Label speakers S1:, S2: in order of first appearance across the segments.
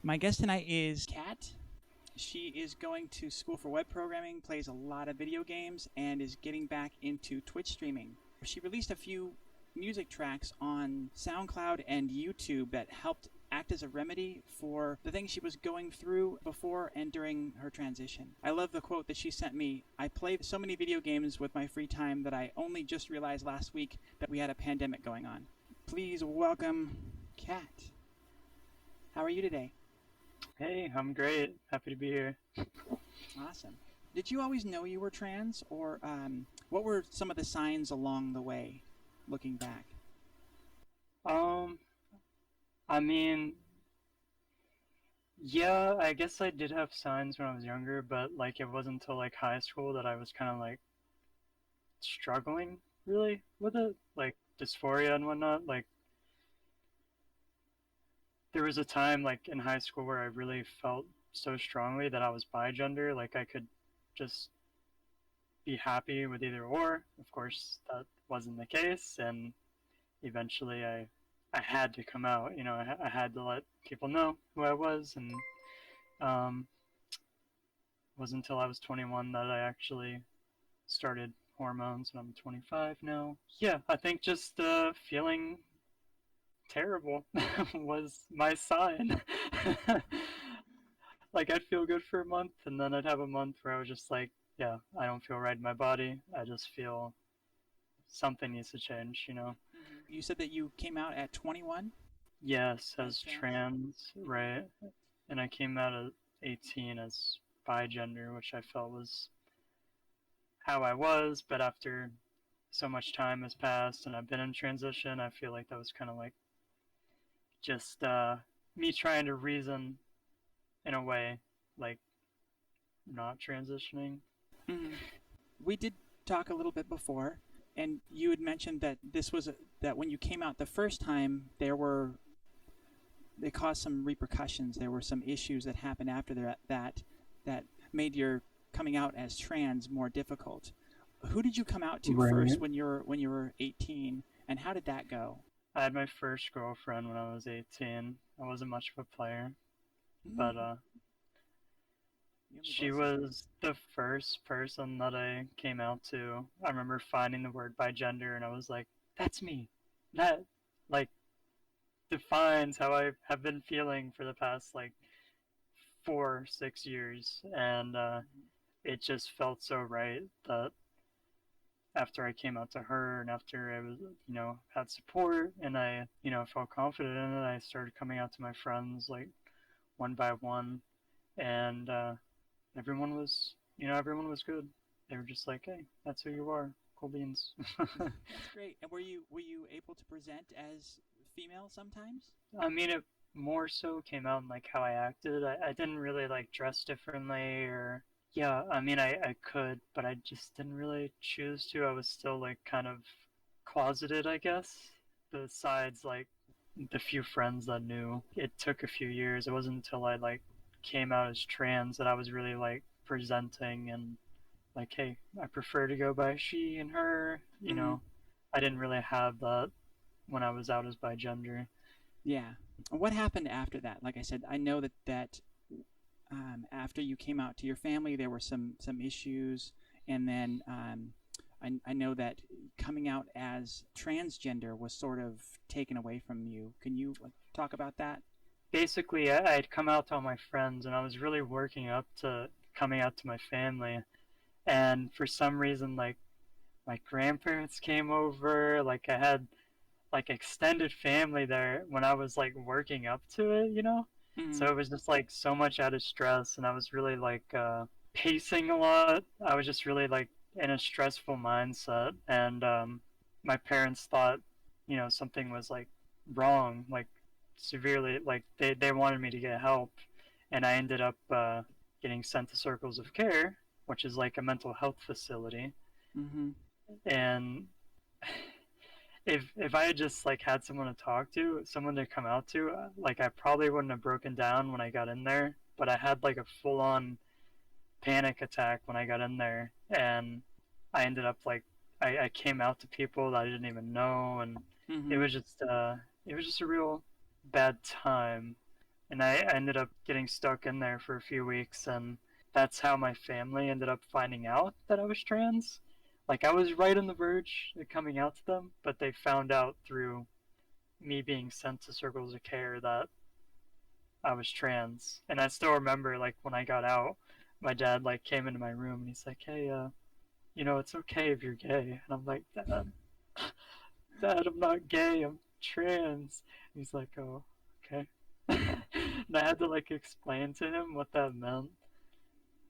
S1: My guest tonight is Kat. She is going to school for web programming, plays a lot of video games, and is getting back into Twitch streaming. She released a few music tracks on SoundCloud and YouTube that helped act as a remedy for the things she was going through before and during her transition. I love the quote that she sent me. I play so many video games with my free time that I only just realized last week that we had a pandemic going on. Please welcome Kat. How are you today?
S2: Hey, I'm great. Happy to be here.
S1: Awesome. Did you always know you were trans, or what were some of the signs along the way, looking back?
S2: Um, I mean, yeah, I guess I did have signs when I was younger, but like it wasn't until like high school that I was kind of like struggling really with it, like dysphoria and whatnot. Like there was a time like in high school where I really felt so strongly that I was bigender, like I could just be happy with either or. Of course, that wasn't the case, and eventually I had to come out. You know, I had to let people know who I was, and um, it wasn't until I was 21 that I actually started hormones, and I'm 25 now. Yeah, I think just feeling terrible was my sign. Like I'd feel good for a month, and then I'd have a month where I was just like, yeah, I don't feel right in my body. I just feel something needs to change, you know?
S1: You said that you came out at 21
S2: Yes,
S1: as
S2: as
S1: trans.
S2: trans, right? And I came out at 18 as bigender, which I felt was how I was, but after so much time has passed and I've been in transition, I feel like that was kind of like just me trying to reason in a way, like not transitioning.
S1: Mm-hmm. We did talk a little bit before, and you had mentioned that that when you came out the first time, they caused some repercussions. There were some issues that happened after that made your coming out as trans more difficult. Who did you come out to first
S2: Right.
S1: when you were 18, and how did that go?
S2: I had my first girlfriend when I was 18. I wasn't much of a player, but
S1: Mm, you and me
S2: she
S1: both, sister.
S2: was the first person that I came out to. I remember finding the word bigender and I was like, that's me. That, like, defines how I have been feeling for the past, like, 4, 6 years. And it just felt so right that after I came out to her and after I was, had support and I, felt confident in it, I started coming out to my friends, like, one by one. And everyone was good. They were just like, hey, that's who you are. Cool beans.
S1: That's great. And were you able to present as female sometimes?
S2: I mean, it more so came out in like how I acted. I didn't really like dress differently or, yeah, I mean, I could, but I just didn't really choose to. I was still like kind of closeted, I guess. Besides like the few friends that knew, it took a few years. It wasn't until I like came out as trans that I was really like presenting and like, hey, I prefer to go by she and her.
S1: Mm-hmm.
S2: I didn't really have that when I was out as bi gender.
S1: Yeah. What happened after that? Like I said, I know that after you came out to your family, there were some issues, and then I know that coming out as transgender was sort of taken away from you. Can you talk about that?
S2: Basically, I'd come out to all my friends, and I was really working up to coming out to my family. And for some reason, like my grandparents came over, like I had like extended family there when I was like working up to it. So
S1: Mm-hmm.
S2: it was just like so much out of stress, and I was really like pacing a lot. I was just really like in a stressful mindset, and my parents thought, something was like wrong, like severely, like they wanted me to get help, and I ended up getting sent to Circles of Care, which is like a mental health facility,
S1: Mm-hmm.
S2: and if I had just like had someone to talk to, someone to come out to, like I probably wouldn't have broken down when I got in there. But I had like a full on panic attack when I got in there, and I ended up like I came out to people that I didn't even know, and it
S1: Mm-hmm.
S2: was just it was just a real bad time. and I ended up getting stuck in there for a few weeks, and that's how my family ended up finding out that I was trans. Like, I was right on the verge of coming out to them, but they found out through me being sent to circles of care that I was trans. And I still remember, like, when I got out, my dad, like, came into my room and he's like, hey, it's okay if you're gay. And I'm like, Dad, I'm not gay, I'm trans. And he's like, oh, okay. And I had to, like, explain to him what that meant.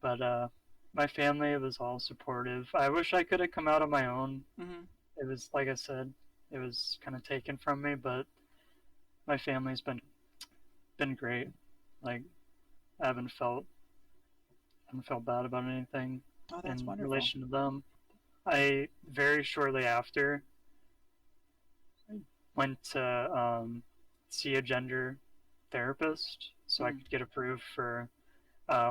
S2: But my family was all supportive. I wish I could have come out on my own.
S1: Mm-hmm.
S2: It was, like I said, it was kind of taken from me, but my family's been great. Like, I haven't felt bad about anything
S1: Oh, that's
S2: in
S1: wonderful.
S2: relation to them. I very shortly after went to see a gender therapist so I
S1: Mm.
S2: could get approved for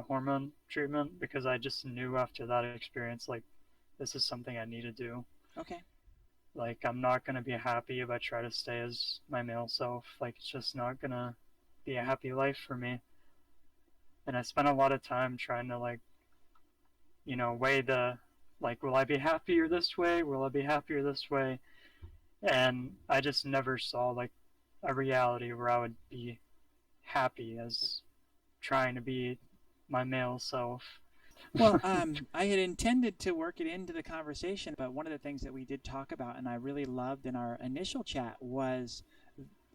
S2: hormone treatment, because I just knew after that experience, like, this is something I need to do.
S1: Okay.
S2: Like, I'm not gonna be happy if I try to stay as my male self. Like, it's just not gonna be a happy life for me. And I spent a lot of time trying to, like, weigh the, like, will I be happier this way? Will I be happier this way? And I just never saw, like, a reality where I would be happy as trying to be my male self.
S1: Well, I had intended to work it into the conversation, but one of the things that we did talk about and I really loved in our initial chat was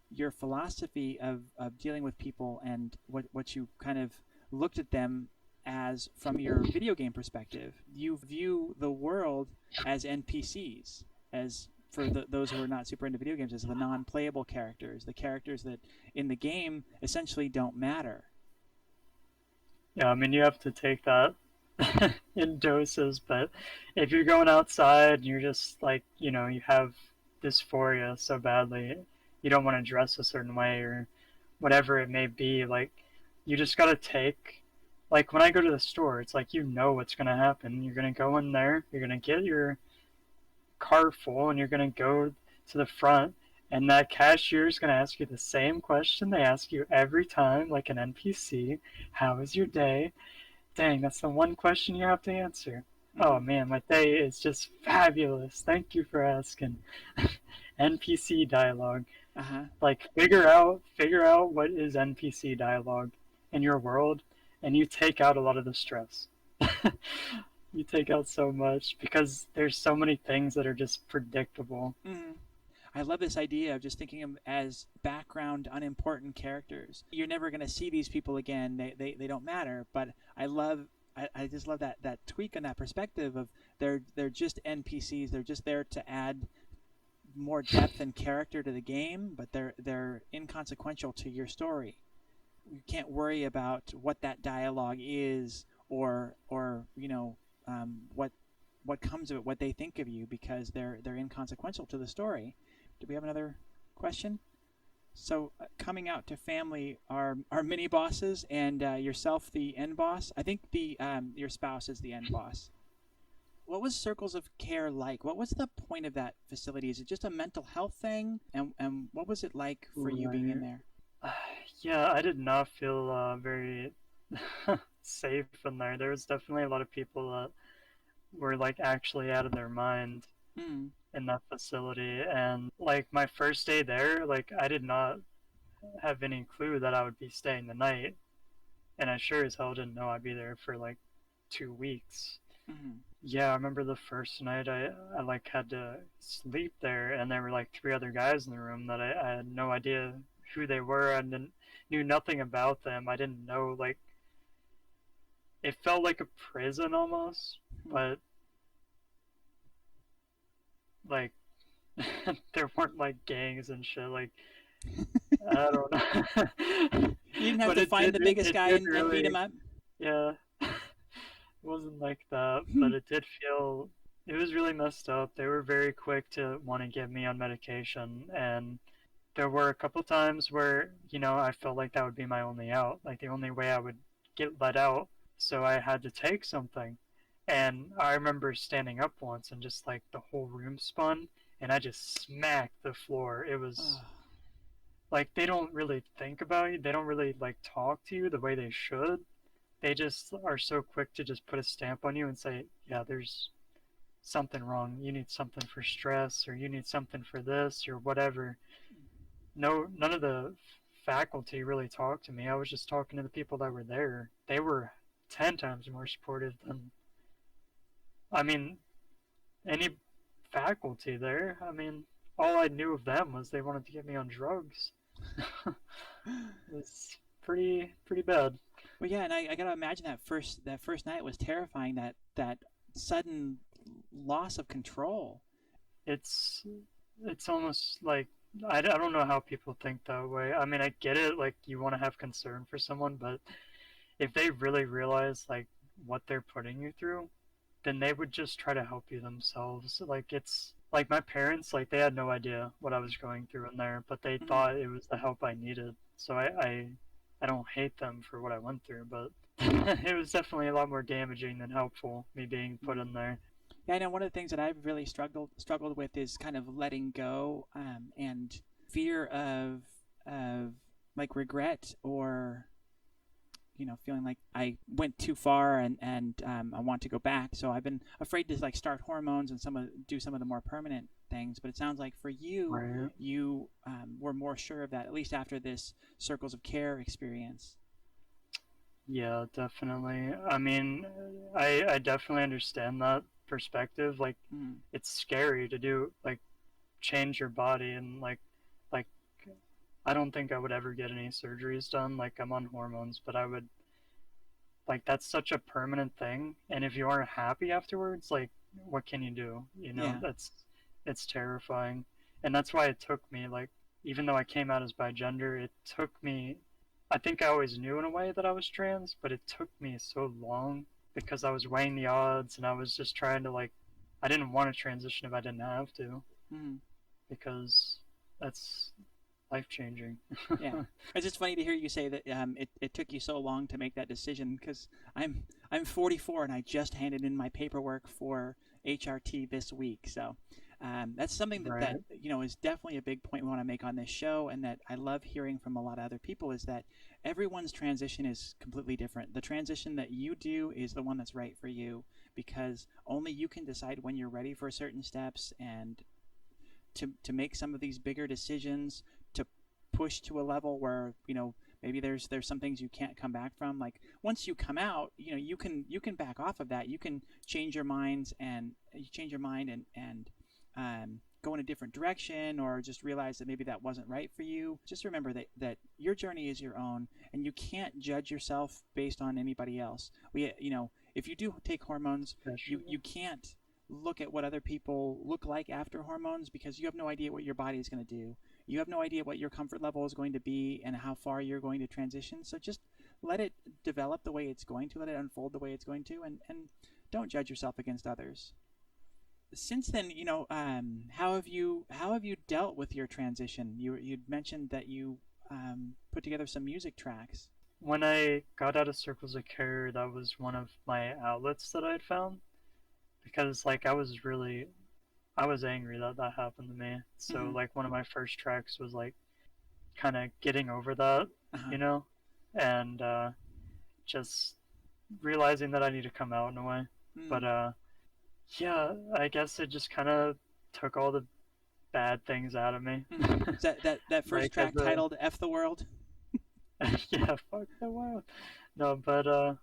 S1: your philosophy of dealing with people and what you kind of looked at them as from your video game perspective. You view the world as NPCs, as for those who are not super into video games, as the non-playable characters, the characters that in the game essentially don't matter.
S2: Yeah, I mean, you have to take that in doses, but if you're going outside and you're just like, you have dysphoria so badly, you don't want to dress a certain way or whatever it may be, like, you just gotta take, like, when I go to the store, it's like, what's gonna happen. You're gonna go in there, you're gonna get your cart full, and you're gonna go to the front, and that cashier is gonna ask you the same question they ask you every time, like an NPC. How was your day? Dang, that's the one question you have to answer. Oh
S1: Mm-hmm.
S2: man, my day is just fabulous. Thank you for asking. NPC dialogue.
S1: Uh-huh.
S2: Like, figure out what is NPC dialogue in your world, and you take out a lot of the stress. You take out so much because there's so many things that are just predictable.
S1: Mm-hmm. I love this idea of just thinking of them as background, unimportant characters. You're never going to see these people again. They don't matter. But I just love that tweak on that perspective of they're just NPCs. They're just there to add more depth and character to the game, but they're inconsequential to your story. You can't worry about what that dialogue is or what comes of it, what they think of you, because they're inconsequential to the story. Do we have another question? So coming out to family are mini bosses and yourself the end boss. I think the your spouse is the end boss. What was Circles of Care like? What was the point of that facility? Is it just a mental health thing? And what was it like for you being in
S2: Right.
S1: there?
S2: Yeah, I did not feel very safe in there. There was definitely a lot of people that were, like, actually out of their mind
S1: Mm.
S2: in that facility. And, like, my first day there, like, I did not have any clue that I would be staying the night, and I sure as hell didn't know I'd be there for like 2 weeks.
S1: Mm-hmm.
S2: Yeah, I remember the first night I like had to sleep there, and there were like three other guys in the room that I had no idea who they were. I knew nothing about them. I didn't know, like, it felt like a prison almost,
S1: Mm.
S2: but like there weren't like gangs and shit. Like, I don't know.
S1: You didn't have
S2: But
S1: to find the biggest
S2: it
S1: guy
S2: did
S1: and beat
S2: really,
S1: him up.
S2: yeah. It wasn't like that, but it did feel, it was really messed up. They were very quick to want to get me on medication, and there were a couple times where, I felt like that would be my only out, like the only way I would get let out. So I had to take something. And I remember standing up once and just like the whole room spun, and I just smacked the floor. It was
S1: Oh.
S2: like they don't really think about you. They don't really like talk to you the way they should. They just are so quick to just put a stamp on you and say, yeah, there's something wrong. You need something for stress, or you need something for this, or whatever. No, none of the faculty really talked to me. I was just talking to the people that were there. They were 10 times more supportive than, I mean, any faculty there. I mean, all I knew of them was they wanted to get me on drugs. It's pretty bad.
S1: Well, yeah, and I gotta imagine that first night was terrifying. That sudden loss of control.
S2: It's it's almost like I don't know how people think that way. I mean, I get it, like you want to have concern for someone, but if they really realize like what they're putting you through, then they would just try to help you themselves. Like it's like my parents, like they had no idea what I was going through in there, but they
S1: Hmm.
S2: thought it was the help I needed. So I don't hate them for what I went through, but it was definitely a lot more damaging than helpful, me being put
S1: Hmm.
S2: in there.
S1: Yeah, I know one of the things that I've really struggled with is kind of letting go, and fear of like regret, or feeling like I went too far, and I want to go back. So I've been afraid to like start hormones and do some of the more permanent things. But it sounds like for you,
S2: Right.
S1: you were more sure of that, at least after this circles of care experience.
S2: Yeah, definitely. I mean, I definitely understand that perspective. Like,
S1: Mm.
S2: it's scary to do, like, change your body and, like, I don't think I would ever get any surgeries done. Like, I'm on hormones, but I would, like, that's such a permanent thing. And if you aren't happy afterwards, like, what can you do? You know,
S1: Yeah.
S2: it's terrifying. And that's why it took me, like, even though I came out as bigender, it took me, I think I always knew in a way that I was trans, but it took me so long because I was weighing the odds and I was just trying to, like, I didn't want to transition if I didn't have to
S1: Mm.
S2: because that's life changing.
S1: Yeah. It's just funny to hear you say that it took you so long to make that decision, because I'm 44 and I just handed in my paperwork for HRT this week. So that's something that
S2: Right.
S1: is definitely a big point we want to make on this show, and that I love hearing from a lot of other people, is that everyone's transition is completely different. The transition that you do is the one that's right for you, because only you can decide when you're ready for certain steps, and to make some of these bigger decisions, to push to a level where maybe there's some things you can't come back from. Like once you come out, you can back off of that. You can change your minds, and you change your mind, and go in a different direction, or just realize that maybe that wasn't right for you. Just remember that your journey is your own, and you can't judge yourself based on anybody else. If you do take hormones, you
S2: Especially.
S1: can't look at what other people look like after hormones, because you have no idea what your body is going to do. You have no idea what your comfort level is going to be and how far you're going to transition. So just let it develop the way it's going to, let it unfold the way it's going to, and don't judge yourself against others. Since then, how have you dealt with your transition? You'd mentioned that you put together some music tracks.
S2: When I got out of circles of care, that was one of my outlets that I had found because like I was angry that that happened to me. So
S1: Mm-hmm.
S2: like one of my first tracks was like kind of getting over that,
S1: Uh-huh.
S2: you know, and just realizing that I need to come out in a way. But
S1: Mm.
S2: yeah, I guess it just kind of took all the bad things out of me.
S1: Mm-hmm. Is that first
S2: Like as
S1: track
S2: a
S1: titled "F the World"?
S2: yeah, fuck the world. No, but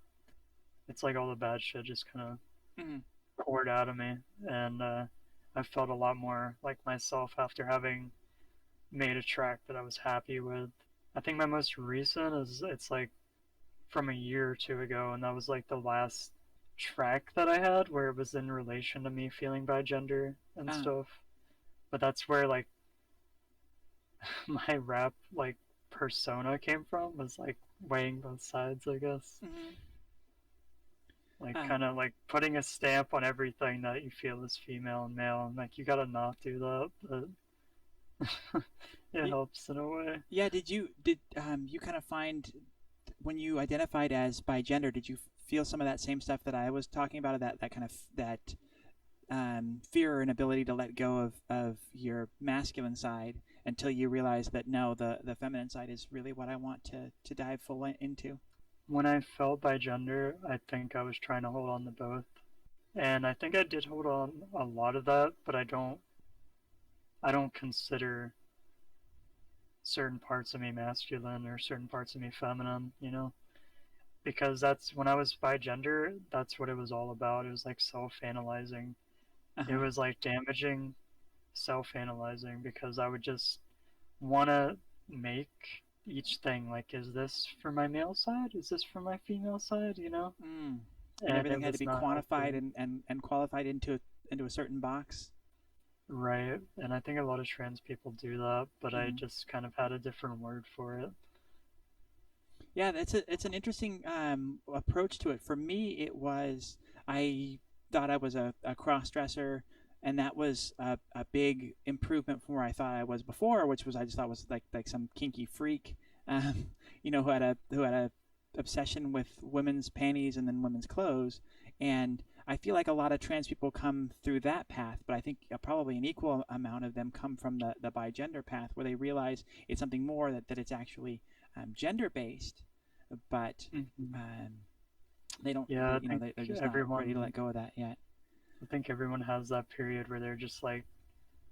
S2: it's like all the bad shit just kind of
S1: Mm-hmm.
S2: poured out of me, and I felt a lot more like myself after having made a track that I was happy with. I think my most recent is it's like from a year or two ago, and that was like the last track that I had where it was in relation to me feeling bi gender and
S1: Uh,
S2: stuff. But that's where like my rap like persona came from was like weighing both sides, I guess.
S1: mm-hmm.
S2: Like
S1: uh,
S2: kind of like putting a stamp on everything that you feel is female and male, and like you gotta not do that, but it
S1: y-
S2: helps in a way.
S1: yeah. Did you kind of find, when you identified as bi gender, did you feel some of that same stuff that I was talking about, that kind of that fear and ability to let go of your masculine side? until you realize that no, the feminine side is really what I want to dive full into.
S2: When I felt by gender, I think I was trying to hold on to both. And I think I did hold on a lot of that, but I don't consider certain parts of me masculine or certain parts of me feminine, because that's when I was bi gender, that's what it was all about. It was like self-analyzing. It
S1: Uh-huh.
S2: was like damaging self-analyzing because I would just want to make each thing like, is this for my male side? Is this for my female side?
S1: Mm. And
S2: And
S1: everything
S2: it
S1: had to
S2: was
S1: be
S2: not
S1: quantified
S2: healthy.
S1: and qualified into a certain box.
S2: Right. And I think a lot of trans people do that, but I
S1: Hmm.
S2: just kind of had a different word for it.
S1: Yeah, it's an interesting approach to it. For me, it was I thought I was a cross dresser, and that was a big improvement from where I thought I was before, which was I just thought was like some kinky freak, um, who had a obsession with women's panties and then women's clothes, and I feel like a lot of trans people come through that path, but I think probably an equal amount of them come from the bigender path, where they realize it's something more that it's actually gender based, but
S2: Hmm.
S1: um, they don't,
S2: Yeah,
S1: they're just not ready to let go of that yet.
S2: I think everyone has that period where they're just like,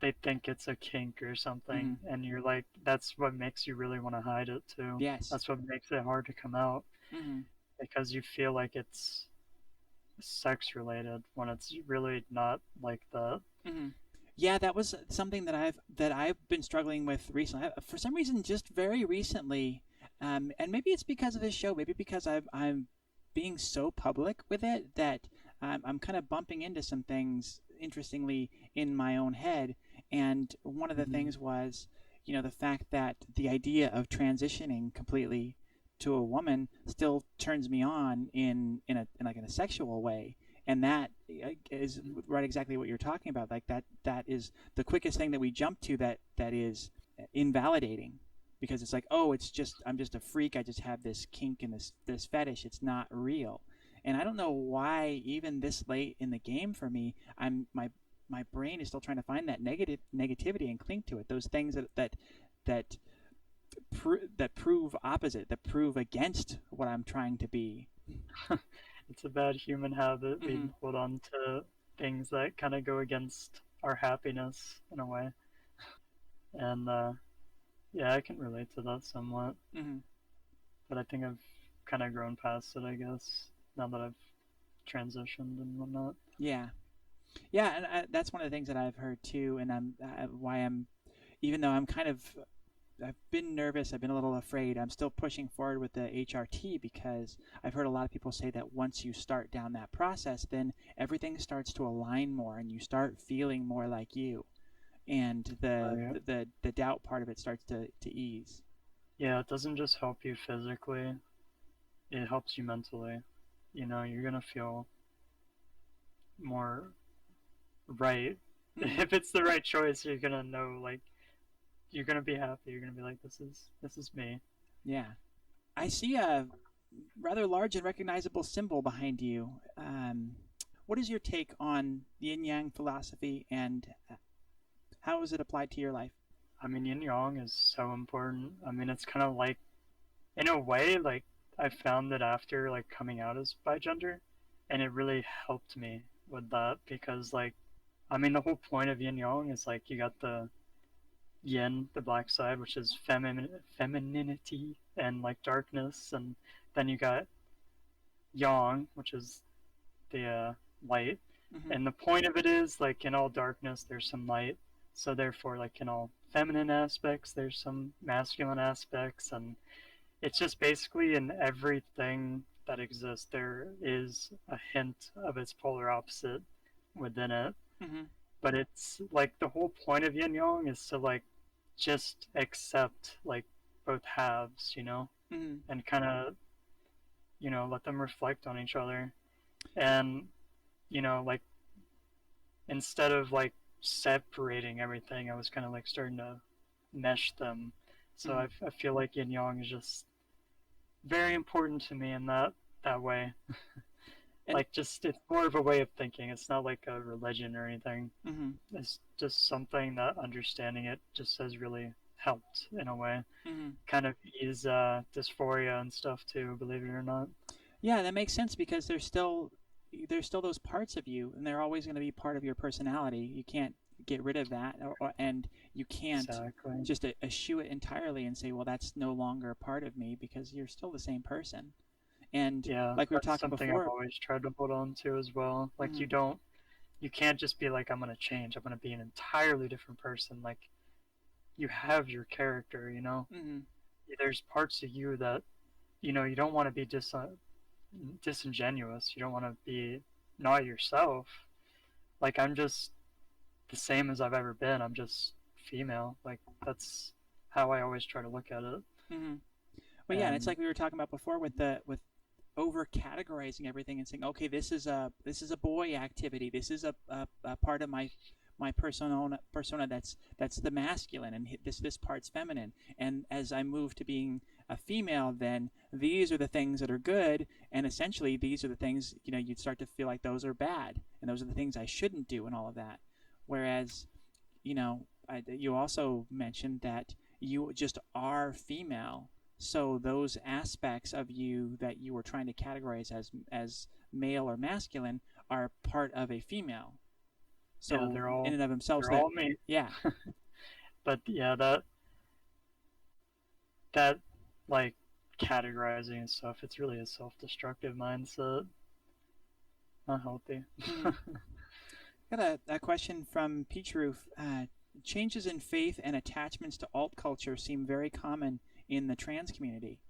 S2: they think it's a kink or
S1: Hmm.
S2: something, and you're like, that's what makes you really want to hide it too.
S1: Yes.
S2: That's what makes it hard to come out
S1: Hmm.
S2: because you feel like it's sex related when it's really not like that.
S1: Hmm. Yeah, that was something that I've been struggling with recently. For some reason, just very recently, and maybe it's because of this show, maybe because I'm being so public with it that I'm kind of bumping into some things interestingly in my own head. And one of the
S2: Hmm.
S1: things was, the fact that the idea of transitioning completely to a woman still turns me on in a sexual way, and that is right exactly what you're talking about. Like that is the quickest thing that we jump to that is invalidating, because it's like, oh, I'm just a freak, I just have this kink and this fetish, it's not real. And I don't know why even this late in the game for me, my brain is still trying to find that negativity and cling to it, those things that that prove opposite, that prove against what I'm trying to be.
S2: It's a bad human habit. We
S1: Hmm.
S2: hold on to things that kind of go against our happiness in a way. And yeah, I can relate to that somewhat.
S1: Hmm.
S2: But I think I've kind of grown past it, I guess, now that I've transitioned and whatnot.
S1: Yeah. Yeah, and that's one of the things that I've heard too, and why I'm, even though I've been nervous, I've been a little afraid, I'm still pushing forward with the HRT, because I've heard a lot of people say that once you start down that process, then everything starts to align more, and you start feeling more like you, and
S2: Right.
S1: the doubt part of it starts to ease.
S2: Yeah, it doesn't just help you physically, it helps you mentally. You're gonna feel more right.
S1: Hmm.
S2: If it's the right choice, you're gonna know, like, you're gonna be happy. You're gonna be like, this is me.
S1: Yeah, I see a rather large and recognizable symbol behind you. What is your take on Yin Yang philosophy, and how is it applied to your life?
S2: I mean, yin yang is so important. I mean, it's kind of like, in a way, like, I found that after, like, coming out as bigender, and it really helped me with that because, like, I mean, the whole point of yin yang is like you got the yin, the black side, which is femininity and like darkness, and then you got yang, which is the light.
S1: Hmm.
S2: And the point of it is, like, in all darkness, there's some light. So therefore, like, in all feminine aspects, there's some masculine aspects, and it's just basically in everything that exists, there is a hint of its polar opposite within it.
S1: Hmm.
S2: But it's like the whole point of yin yang is to, like, just accept, like, both halves,
S1: Hmm.
S2: and kind of, let them reflect on each other. And, like, instead of like separating everything, I was kind of like starting to mesh them. So
S1: Hmm.
S2: I feel like yin yang is just very important to me in that way.
S1: And
S2: Like, just it's more of a way of thinking. It's not like a religion or anything.
S1: hmm.
S2: It's just something that understanding it just has really helped in a way,
S1: Hmm.
S2: kind of ease dysphoria and stuff too, believe it or not.
S1: Yeah, that makes sense because there's still those parts of you, and they're always going to be part of your personality. You can't get rid of that, and you can't
S2: Exactly.
S1: just eschew it entirely and say, well, that's no longer a part of me, because you're still the same person. And
S2: Yeah,
S1: like we were
S2: that's
S1: talking
S2: something I've
S1: before.
S2: always tried to hold on to as well. Like
S1: Hmm.
S2: you can't just be like, I'm gonna change, I'm gonna be an entirely different person. Like you have your character, you know.
S1: Hmm.
S2: There's parts of you that you don't want to be disingenuous. You don't want to be not yourself. Like I'm just the same as I've ever been. I'm just female. Like that's how I always try to look at it.
S1: Hmm. Well, yeah, and it's
S2: And
S1: like we were talking about before with over categorizing everything and saying, okay, this is a boy activity. This is a part of my persona that's the masculine, and this part's feminine. And as I move to being a female, then these are the things that are good, and essentially these are the things, you'd start to feel like those are bad, and those are the things I shouldn't do, and all of that. Whereas, you also mentioned that you just are female, so those aspects of you that you were trying to categorize as male or masculine are part of a female.
S2: yeah,
S1: So in and of themselves,
S2: they're
S1: that
S2: all me.
S1: yeah.
S2: But yeah, that like categorizing and stuff, it's really a self-destructive mindset. Not healthy.
S1: Mhm. Got a question from Peach Roof. Changes in faith and attachments to alt culture seem very common in the trans community.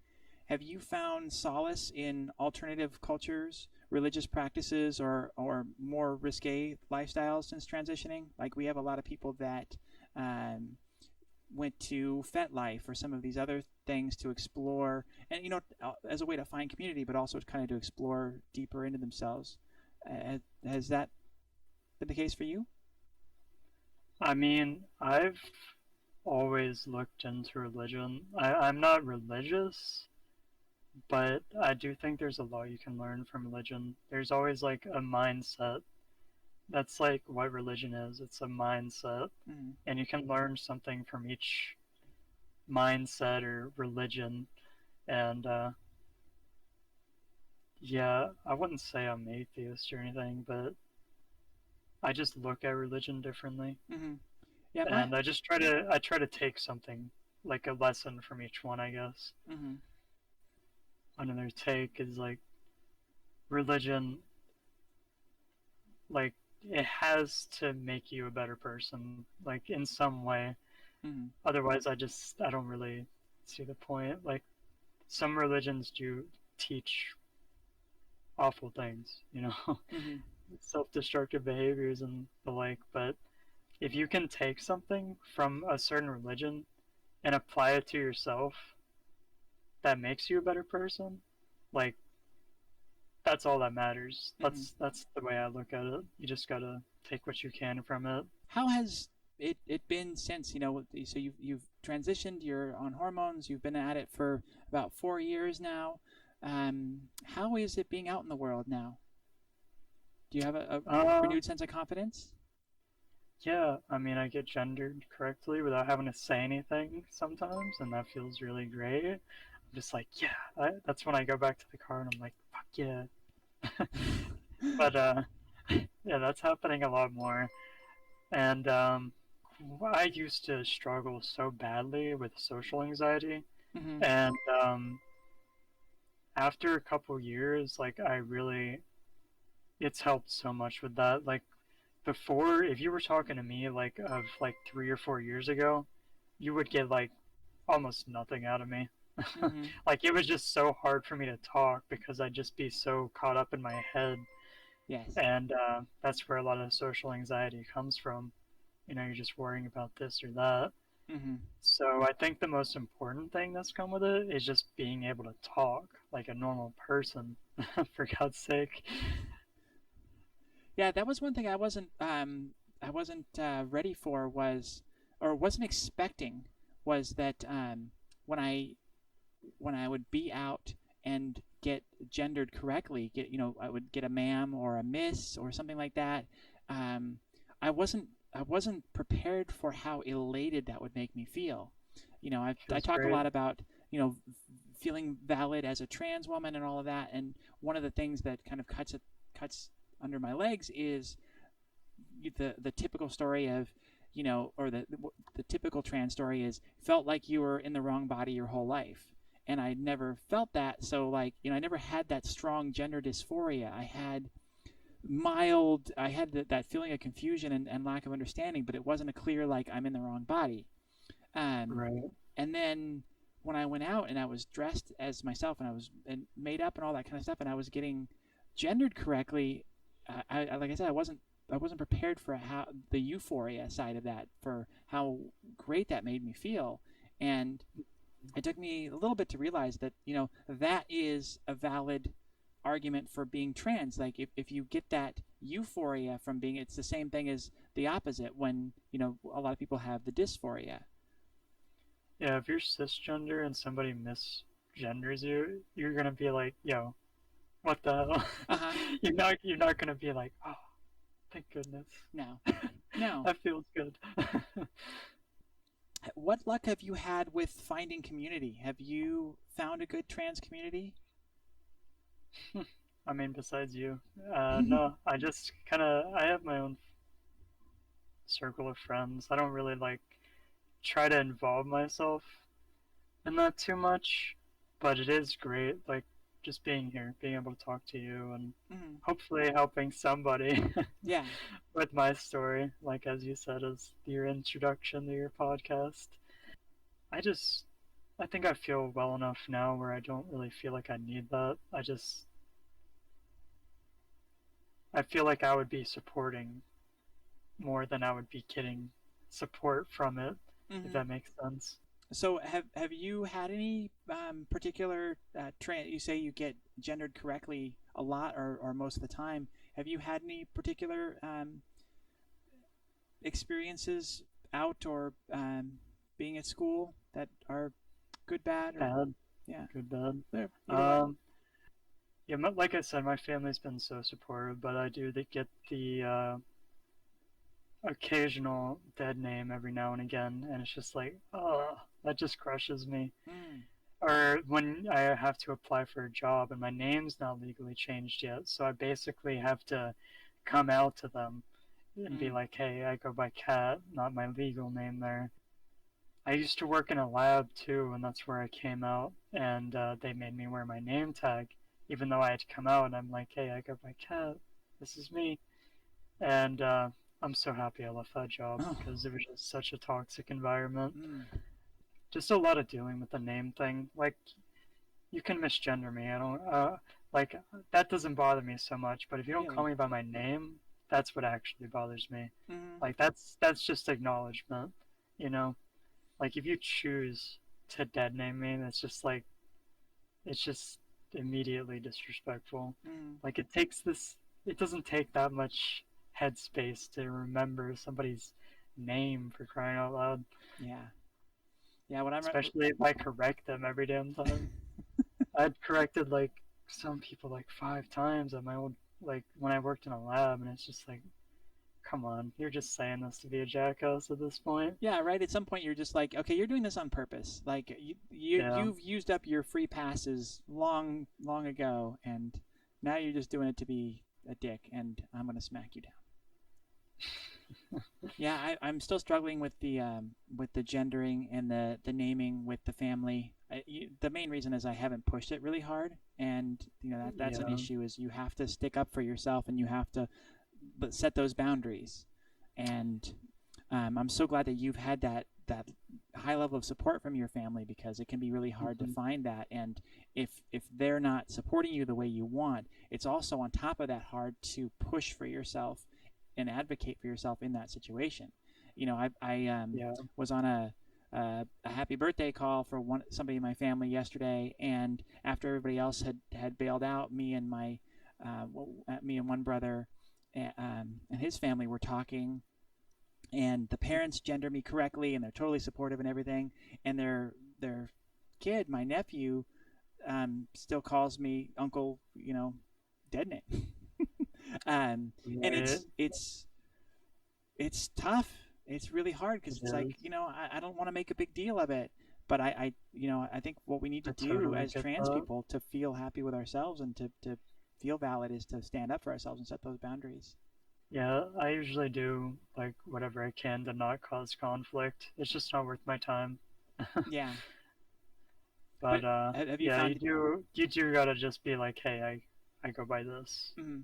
S1: Have you found solace in alternative cultures, religious practices, or more risque lifestyles since transitioning? Like, we have a lot of people that um, went to FetLife or some of these other things to explore, and as a way to find community, but also kind of to explore deeper into themselves. Has that been the case for you?
S2: I mean, I've always looked into religion. I'm not religious, but I do think there's a lot you can learn from religion. There's always like a mindset. That's like what religion is. It's a mindset,
S1: Mm-hmm.
S2: and you can learn something from each mindset or religion. And yeah, I wouldn't say I'm atheist or anything, but I just look at religion differently,
S1: Mm-hmm. Yeah,
S2: and I try to take something like a lesson from each one, I guess.
S1: mm-hmm.
S2: Another take is like religion, like it has to make you a better person, like in some way.
S1: Mm-hmm.
S2: Otherwise, I don't really see the point. Like some religions do teach awful things,
S1: Mm-hmm.
S2: self-destructive behaviors and the like. But if you can take something from a certain religion and apply it to yourself, that makes you a better person. Like that's all that matters.
S1: Mm-hmm.
S2: That's the way I look at it. You just gotta take what you can from it.
S1: How has it been since, so you've transitioned, you're on hormones, you've been at it for about 4 years now. How is it being out in the world now? Do you have a
S2: Uh,
S1: renewed sense of confidence?
S2: yeah. I mean, I get gendered correctly without having to say anything sometimes, and that feels really great. I'm just like, yeah. That's when I go back to the car and I'm like, fuck yeah. But yeah, that's happening a lot more. And I used to struggle so badly with social anxiety,
S1: Mm-hmm.
S2: and after a couple years, like it's helped so much with that. Like before, if you were talking to me like of like 3 or 4 years ago, you would get like almost nothing out of me.
S1: Mm-hmm.
S2: Like it was just so hard for me to talk because I'd just be so caught up in my head,
S1: Yes.
S2: and that's where a lot of social anxiety comes from. You're just worrying about this or that.
S1: Mm-hmm.
S2: So I think the most important thing that's come with it is just being able to talk like a normal person, for God's sake.
S1: Yeah, that was one thing I wasn't ready for, or wasn't expecting, was that when I would be out and get gendered correctly, I would get a ma'am or a miss or something like that. Um, I wasn't prepared for how elated that would make me feel. I
S2: Feels
S1: talk a
S2: great.
S1: lot about, feeling valid as a trans woman and all of that. And one of the things that kind of cuts under my legs is the typical story of, or the typical trans story is felt like you were in the wrong body your whole life. And I never felt that. So like, I never had that strong gender dysphoria. I had that feeling of confusion and lack of understanding, but it wasn't a clear, like, I'm in the wrong body. Um,
S2: Right.
S1: and then when I went out and I was dressed as myself and I was made up and all that kind of stuff, and I was getting gendered correctly, like I said, I wasn't prepared for how the euphoria side of that, for how great that made me feel. And it took me a little bit to realize that, that is a valid argument for being trans. Like, if you get that euphoria from being, it's the same thing as the opposite when, a lot of people have the dysphoria.
S2: Yeah, if you're cisgender and somebody misgenders you, you're gonna be like, yo, what the hell?
S1: Uh-huh.
S2: You're not gonna be like, oh, thank goodness.
S1: No. No.
S2: That feels good.
S1: What luck have you had with finding community? Have you found a good trans community?
S2: I mean, besides you, no. I just I have my own circle of friends. I don't really like try to involve myself in that too much, but it is great. Like just being here, being able to talk to you, and
S1: Mm-hmm.
S2: hopefully helping somebody
S1: Yeah.
S2: with my story. Like as you said, as your introduction to your podcast. I just, I think I feel well enough now where I don't really feel like I need that. I feel like I would be supporting more than I would be getting support from it, if
S1: Mm-hmm.
S2: that makes sense.
S1: So have you had any particular trans? You say you get gendered correctly a lot, or most of the time. Have you had any particular experiences out or being at school that are good, bad, or
S2: Bad,
S1: yeah,
S2: good, bad.
S1: either way?
S2: Yeah, like I said, my family's been so supportive, but I do get the occasional dead name every now and again, and it's just like, oh, that just crushes me.
S1: Mm.
S2: Or when I have to apply for a job and my name's not legally changed yet, so I basically have to come out to them and be
S1: Mm.
S2: like, hey, I go by Cat, not my legal name there. I used to work in a lab too, and that's where I came out, and they made me wear my name tag, even though I had to come out, and I'm like, hey, I go by Cat, this is me. And I'm so happy I left that job
S1: Oh.
S2: because it was just such a toxic environment.
S1: Mm.
S2: Just a lot of dealing with the name thing. Like, you can misgender me. I don't like that doesn't bother me so much. But if you don't call
S1: Really?
S2: me by my name, that's what actually bothers me.
S1: Mm.
S2: Like that's just acknowledgement, you know. Like if you choose to dead name me, that's just like it's just immediately disrespectful.
S1: Mm.
S2: Like it takes this. It doesn't take that much headspace to remember somebody's name for crying out loud.
S1: Yeah. Yeah. What I'm.
S2: Especially if I correct them every damn time. I'd corrected like some people like 5 times at my old like when I worked in a lab, and it's just like, come on, you're just saying this to be a jackass at this point.
S1: Yeah, right. At some point, you're just like, okay, you're doing this on purpose. Like
S2: Yeah.
S1: you've used up your free passes long, long ago, and now you're just doing it to be a dick, and I'm gonna smack you down. Yeah, I'm still struggling with the gendering and the naming with the family. The main reason is I haven't pushed it really hard, and that's an
S2: Yeah.
S1: issue. Is you have to stick up for yourself, and you have to set those boundaries. And I'm so glad that you've had that high level of support from your family, because it can be really hard to
S2: Mhm.
S1: find that. And if they're not supporting you the way you want, it's also on top of that hard to push for yourself and advocate for yourself in that situation. I
S2: Yeah.
S1: was on a happy birthday call for somebody in my family yesterday, and after everybody else had bailed out, me and one brother and his family were talking, and the parents gender me correctly, and they're totally supportive and everything, and their kid, my nephew, still calls me uncle, dead name. And
S2: Right.
S1: it's tough. It's really hard because
S2: It
S1: it's like,
S2: is.
S1: I don't want to make a big deal of it, but I think what we need to
S2: I
S1: do
S2: totally
S1: as
S2: get
S1: trans
S2: that.
S1: people to feel happy with ourselves and to feel valid is to stand up for ourselves and set those boundaries.
S2: Yeah, I usually do like whatever I can to not cause conflict. It's just not worth my time.
S1: Yeah, but
S2: But
S1: have you
S2: yeah,
S1: found?
S2: you do gotta just be like, hey, I go by this,
S1: Mm,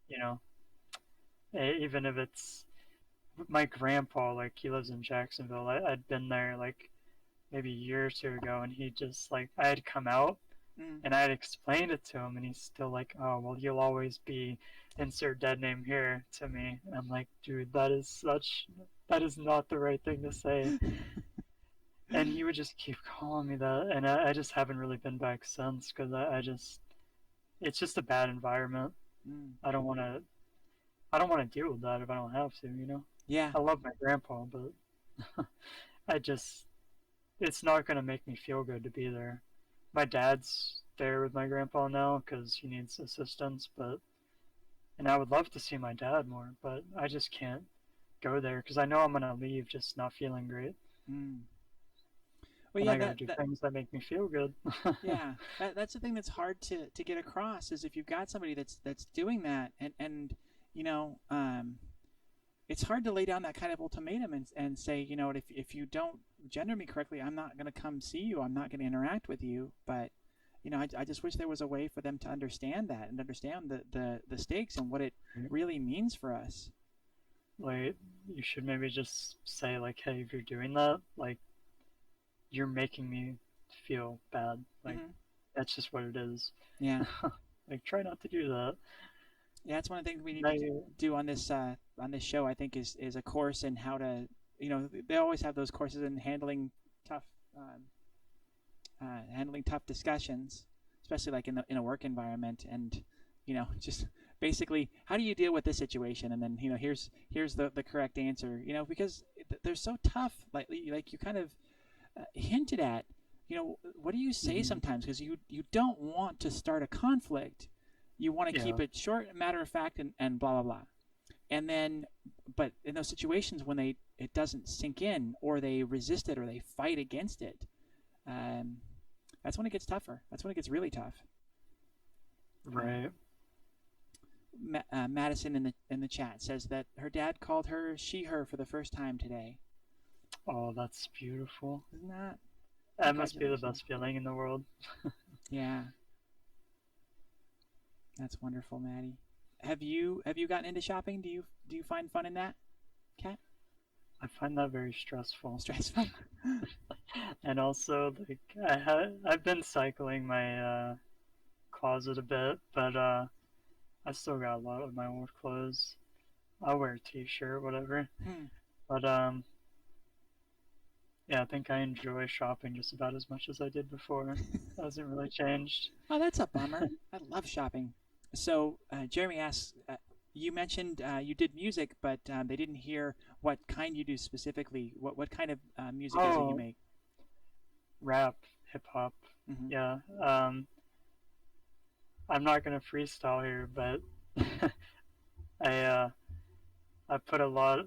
S2: you know. Even if it's my grandpa, like he lives in Jacksonville. I'd been there like maybe a year or two ago, and he just like I had come out
S1: mm.
S2: and I had explained it to him, and he's still like, oh well, you'll always be insert dead name here to me. And I'm like, dude, that is not the right thing to say. And he would just keep calling me that, and I just haven't really been back since because I just it's just a bad environment.
S1: Mm.
S2: I don't want to I don't want to deal with that if I don't have to, you know.
S1: Yeah,
S2: I love my grandpa, but I just it's not gonna make me feel good to be there. My dad's there with my grandpa now because he needs assistance, but and I would love to see my dad more, but I just can't go there because I know I'm gonna leave just not feeling great,
S1: mm. Well,
S2: and
S1: yeah,
S2: I gotta do things that make me feel good.
S1: yeah, that's the thing that's hard to get across is if you've got somebody that's doing that and you know it's hard to lay down that kind of ultimatum and say, if you don't gender me correctly, I'm not going to come see you, I'm not going to interact with you. But I just wish there was a way for them to understand that and understand the stakes and what it really means for us.
S2: Like you should maybe just say like, hey, if you're doing that, like you're making me feel bad. Like
S1: Hmm.
S2: that's just what it is.
S1: Yeah.
S2: Like try not to do that.
S1: Yeah, that's one of the things we need
S2: Now
S1: to
S2: you,
S1: do on this show. I think is a course in how to, they always have those courses in tough um, handling tough discussions, especially like in a work environment, and just basically how do you deal with this situation, and then here's the correct answer, because they're so tough. Like you kind of hinted at, what do you say
S2: mm-hmm.
S1: sometimes because you don't want to start a conflict. You want to
S2: Yeah,
S1: keep it short, matter of fact, and blah blah blah. And then, but in those situations when it doesn't sink in, or they resist it, or they fight against it, um, that's when it gets tougher. That's when it gets really tough.
S2: right.
S1: Madison in the chat says that her dad called her she/her for the first time today.
S2: Oh, that's beautiful.
S1: Isn't that?
S2: That must be the
S1: Congratulations.
S2: best feeling in the world.
S1: Yeah, that's wonderful, Maddie. Have you gotten into shopping? Do you find fun in that, Kat?
S2: I find that very stressful.
S1: Stressful?
S2: And also, like, I've been cycling my closet a bit, but I still got a lot of my old clothes. I'll wear a t-shirt, whatever.
S1: Hmm.
S2: But yeah, I think I enjoy shopping just about as much as I did before. It hasn't really changed.
S1: Oh, that's a bummer. I love shopping. So Jeremy asks, you mentioned you did music, but they didn't hear what kind you do specifically. What kind of music is it you
S2: Oh,
S1: make?
S2: rap, hip hop.
S1: Hmm.
S2: Yeah. I'm not gonna freestyle here, but I I put a lot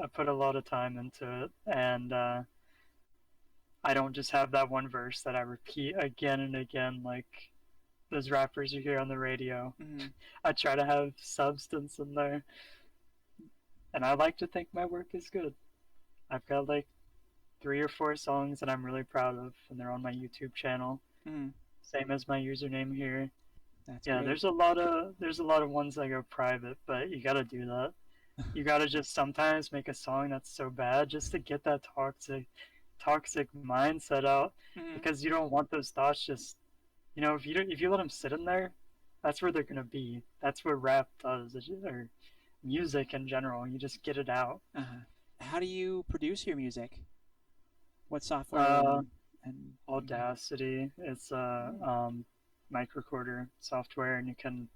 S2: I put a lot of time into it, and I don't just have that one verse that I repeat again and again like those rappers you hear on the radio.
S1: Hmm.
S2: I try to have substance in there, and I like to think my work is good. I've got like 3 or 4 songs that I'm really proud of, and they're on my YouTube channel.
S1: Hmm.
S2: Same as my username here.
S1: That's
S2: Yeah,
S1: great.
S2: there's a lot of ones that go private, but you gotta do that. You gotta just sometimes make a song that's so bad just to get that toxic mindset out,
S1: Hmm.
S2: because you don't want those thoughts just if you let them sit in there, that's where they're gonna be. That's what rap does, or music in general. You just get it out.
S1: Uh-huh. How do you produce your music? What software
S2: Uh,
S1: and
S2: Audacity, it's a mic recorder software, and you can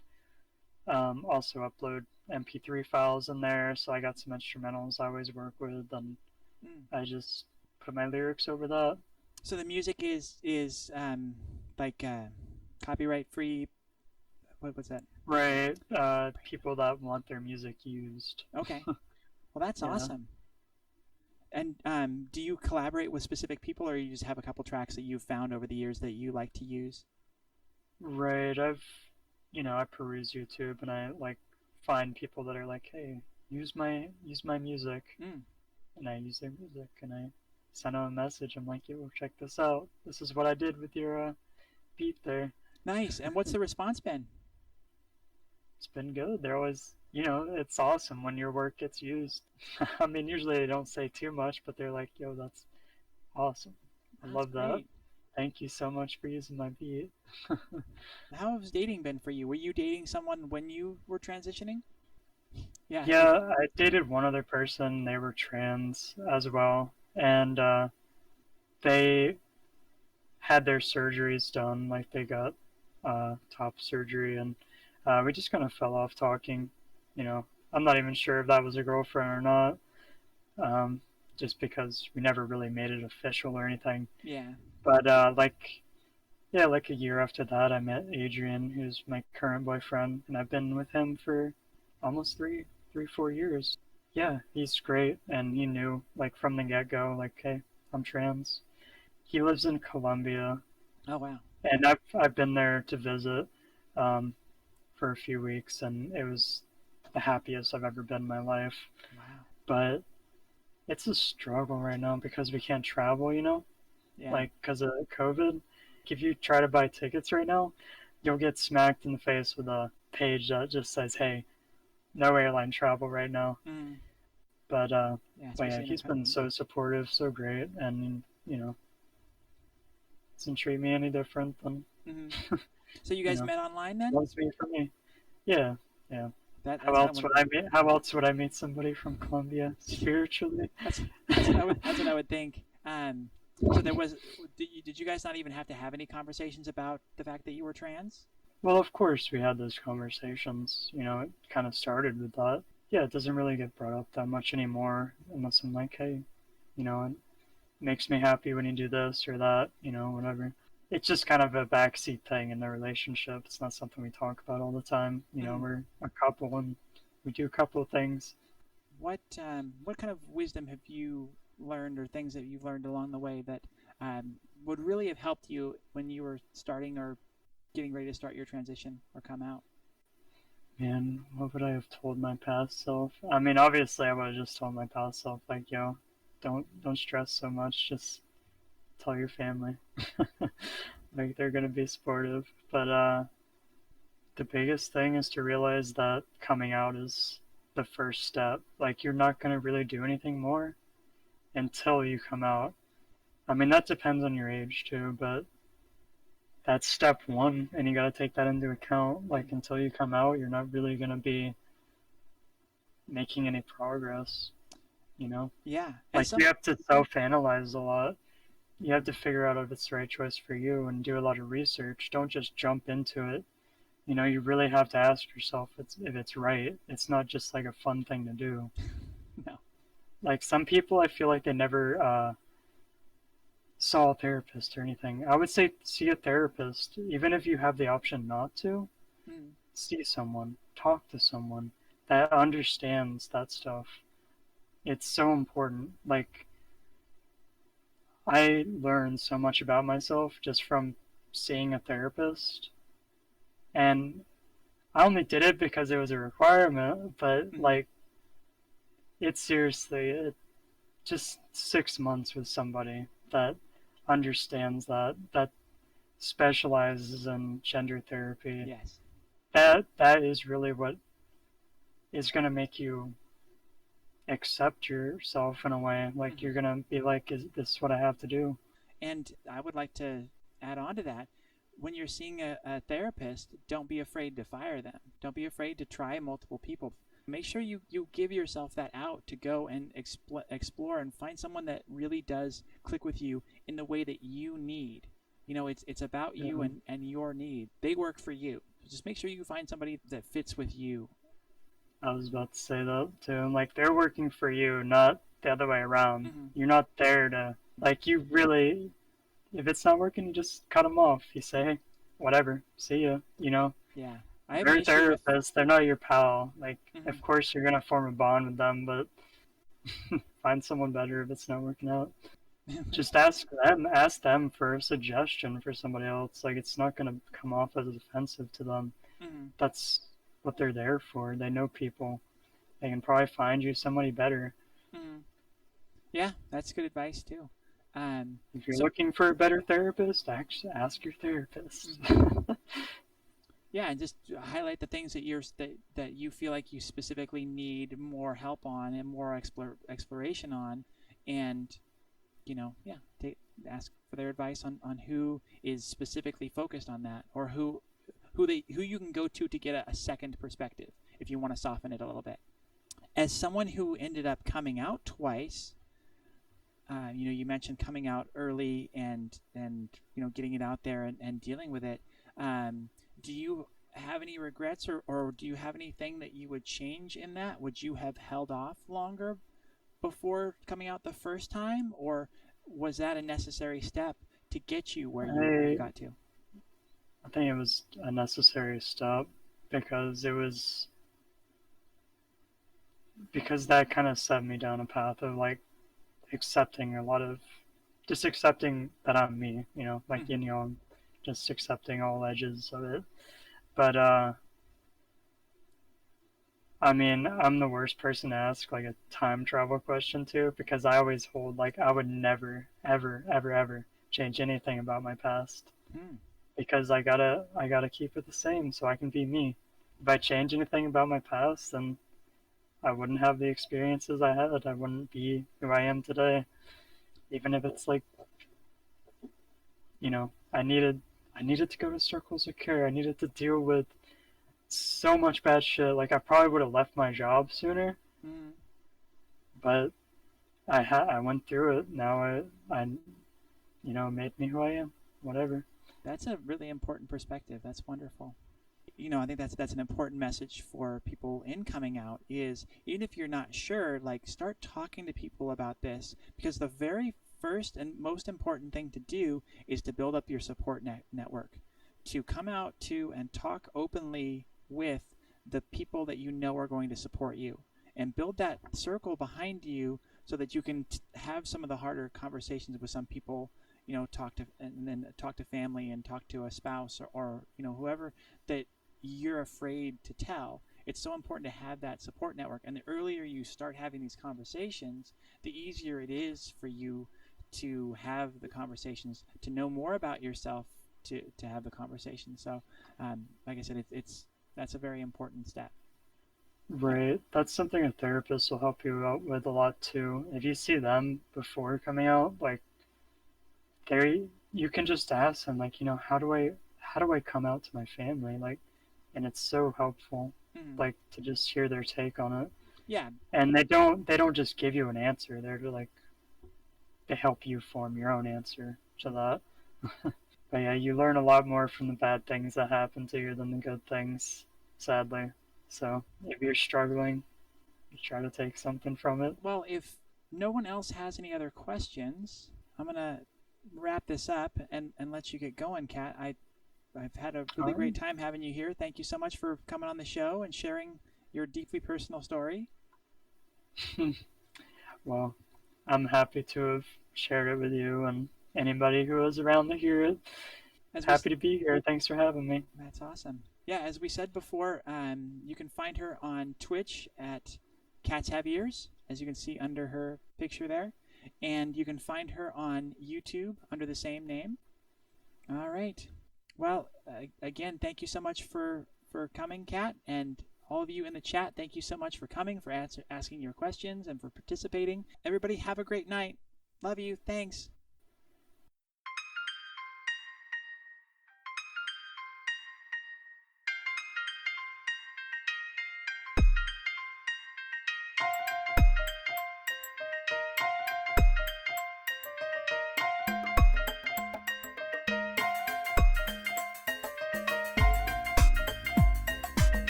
S2: also upload MP3 files in there. So I got some instrumentals I always work with, and
S1: mm.
S2: I just put my lyrics over that.
S1: So the music is like copyright free. What was that?
S2: Right. People that want their music used.
S1: Okay. Well, that's
S2: Yeah.
S1: awesome. And do you collaborate with specific people, or you just have a couple tracks that you've found over the years that you like to use?
S2: Right. I peruse YouTube and I like find people that are like, hey, use my music,
S1: Mm,
S2: and I use their music and I send them a message. I'm like, yo, check this out. This is what I did with your beat there.
S1: nice. And what's the response been?
S2: It's been good. They're always, it's awesome when your work gets used. I mean, usually they don't say too much, but they're like, yo, that's awesome. I
S1: That's
S2: love that.
S1: great.
S2: Thank you so much for using my beat.
S1: How has dating been for you? Were you dating someone when you were transitioning? Yeah.
S2: Yeah, I dated one other person. They were trans as well. And they had their surgeries done. Like they got top surgery. And we just kind of fell off talking. You know, I'm not even sure if that was a girlfriend or not. Um, just because we never really made it official or anything.
S1: Yeah.
S2: But yeah, like a year after that, I met Adrian, who's my current boyfriend, and I've been with him for almost 4 years. Yeah, he's great, and he knew like from the get go, like, hey, I'm trans. He lives in Colombia,
S1: Oh wow.
S2: and I've been there to visit um, for a few weeks, and it was the happiest I've ever been in my life.
S1: Wow.
S2: But it's a struggle right now because we can't travel,
S1: Yeah.
S2: like because of COVID. If you try to buy tickets right now, you'll get smacked in the face with a page that just says, "Hey, no airline travel right now."
S1: Mm,
S2: But
S1: yeah.
S2: but yeah,
S1: Especially in our
S2: he's been
S1: country.
S2: so supportive, so great, and doesn't treat me any different than
S1: Hmm. So you
S2: you
S1: guys
S2: know
S1: met online then?
S2: loves me for me. Yeah, yeah. How
S1: That's what I
S2: else
S1: would.
S2: would I meet? How else would I meet somebody from Colombia spiritually?
S1: That's what I would. That's what I would think. So there was. Did you guys not even have to have any conversations about the fact that you were trans?
S2: Well, of course we had those conversations. It kind of started with that. Yeah, it doesn't really get brought up that much anymore unless I'm like, hey, it makes me happy when you do this or that, whatever. It's just kind of a backseat thing in the relationship. It's not something we talk about all the time.
S1: Hmm.
S2: We're a couple and we do a couple of things.
S1: What kind of wisdom have you learned, or things that you've learned along the way that would really have helped you when you were starting or getting ready to start your transition or come out?
S2: Man, what would I have told my past self? I mean, obviously, I would have just told my past self, like, yo, don't stress so much. Just tell your family, like they're gonna be supportive. But the biggest thing is to realize that coming out is the first step. Like, you're not gonna really do anything more until you come out. I mean, that depends on your age too, but that's step one, and you gotta take that into account. Like,
S1: Mm.
S2: until you come out, you're not really gonna be making any progress. You know,
S1: Yeah, as
S2: like you
S1: some.
S2: have to self-analyze a lot. You have to figure out if it's the right choice for you and do a lot of research. Don't just jump into it. You really have to ask yourself if it's right. It's not just like a fun thing to do.
S1: No.
S2: Like some people, I feel like they never saw a therapist or anything. I would say see a therapist, even if you have the option not to.
S1: Mm.
S2: See someone, talk to someone that understands that stuff. It's so important. Like I learned so much about myself just from seeing a therapist, and I only did it because it was a requirement, but
S1: Hmm.
S2: like it's seriously just 6 months with somebody that understands that specializes in gender therapy.
S1: Yes.
S2: That is really what is going to make you accept yourself in a way. Like
S1: Hmm.
S2: you're going to be like, is this what I have to do?
S1: And I would like to add on to that. When you're seeing a therapist, don't be afraid to fire them. Don't be afraid to try multiple people. Make sure you give yourself that out to go and explore and find someone that really does click with you in the way that you need. It's about you
S2: Yeah.
S1: and your need. They work for you. Just make sure you find somebody that fits with you.
S2: I was about to say that too. Like they're working for you, not the other way around.
S1: Hmm.
S2: You're not there to like you really. If it's not working, you just cut them off. You say, hey, whatever, see ya.
S1: Yeah, I have an
S2: They're a
S1: issue with.
S2: therapist. They're not your pal. Like,
S1: Mhm.
S2: of course you're gonna form a bond with them, but Find someone better if it's not working out. Just ask them for a suggestion for somebody else. Like, it's not going to come off as offensive to them.
S1: Mm-hmm.
S2: That's what they're there for. They know people. They can probably find you somebody better.
S1: Mm-hmm. Yeah, that's good advice too.
S2: If you're
S1: So
S2: looking for a better therapist, actually ask your therapist.
S1: mm-hmm. Yeah, and just highlight the things that that you feel like you specifically need more help on and more exploration on, and yeah, ask for their advice on who is specifically focused on that, or who you can go to get a second perspective if you want to soften it a little bit. As someone who ended up coming out twice, you mentioned coming out early and getting it out there and dealing with it. Do you have any regrets, or do you have anything that you would change in that? Would you have held off longer before coming out the first time, or was that a necessary step to get you where you
S2: I
S1: got to?
S2: I think it was a necessary step because that kind of set me down a path of like accepting just accepting that I'm me, like
S1: Mm-hmm.
S2: Yin Yang, just accepting all edges of it. But I mean, I'm the worst person to ask like a time travel question to because I always hold like I would never, ever, ever, ever change anything about my past
S1: Hmm.
S2: because I gotta keep it the same so I can be me. If I change anything about my past, then I wouldn't have the experiences I had. I wouldn't be who I am today. Even if it's like, I needed to go to circles of care. I needed to deal with so much bad shit. Like I probably would have left my job sooner,
S1: Hmm.
S2: but I went through it. Now it made me who I am. Whatever.
S1: That's a really important perspective. That's wonderful. I think that's an important message for people in coming out is even if you're not sure, like start talking to people about this because the very first and most important thing to do is to build up your support network, to come out to and talk openly with the people that you know are going to support you and build that circle behind you so that you can have some of the harder conversations with some people, talk to and then talk to family and talk to a spouse or whoever that you're afraid to tell. It's so important to have that support network. And the earlier you start having these conversations, the easier it is for you to have the conversations, to know more about yourself, to have the conversation. So, like I said, that's a very important step.
S2: Right. That's something a therapist will help you out with a lot too. If you see them before coming out, like they you can just ask them like, how do I come out to my family? Like, and it's so helpful
S1: Mm-hmm.
S2: like to just hear their take on it.
S1: Yeah.
S2: And they don't just give you an answer. They help you form your own answer to that. But yeah, you learn a lot more from the bad things that happen to you than the good things, sadly. So if you're struggling, you try to take something from it.
S1: Well, if no one else has any other questions, I'm gonna wrap this up and let you get going, Kat. I've had a really great time having you here. Thank you so much for coming on the show and sharing your deeply personal story.
S2: Well, I'm happy to have shared it with you and anybody who was around to hear it.
S1: As we
S2: Happy to be here. Thanks for having me.
S1: That's awesome. Yeah, as we said before, you can find her on Twitch at CatsHaveEars, as you can see under her picture there, and you can find her on YouTube under the same name. All right. Well, again, thank you so much for coming, Kat, and all of you in the chat. Thank you so much for coming, for asking your questions, and for participating. Everybody, have a great night. Love you. Thanks.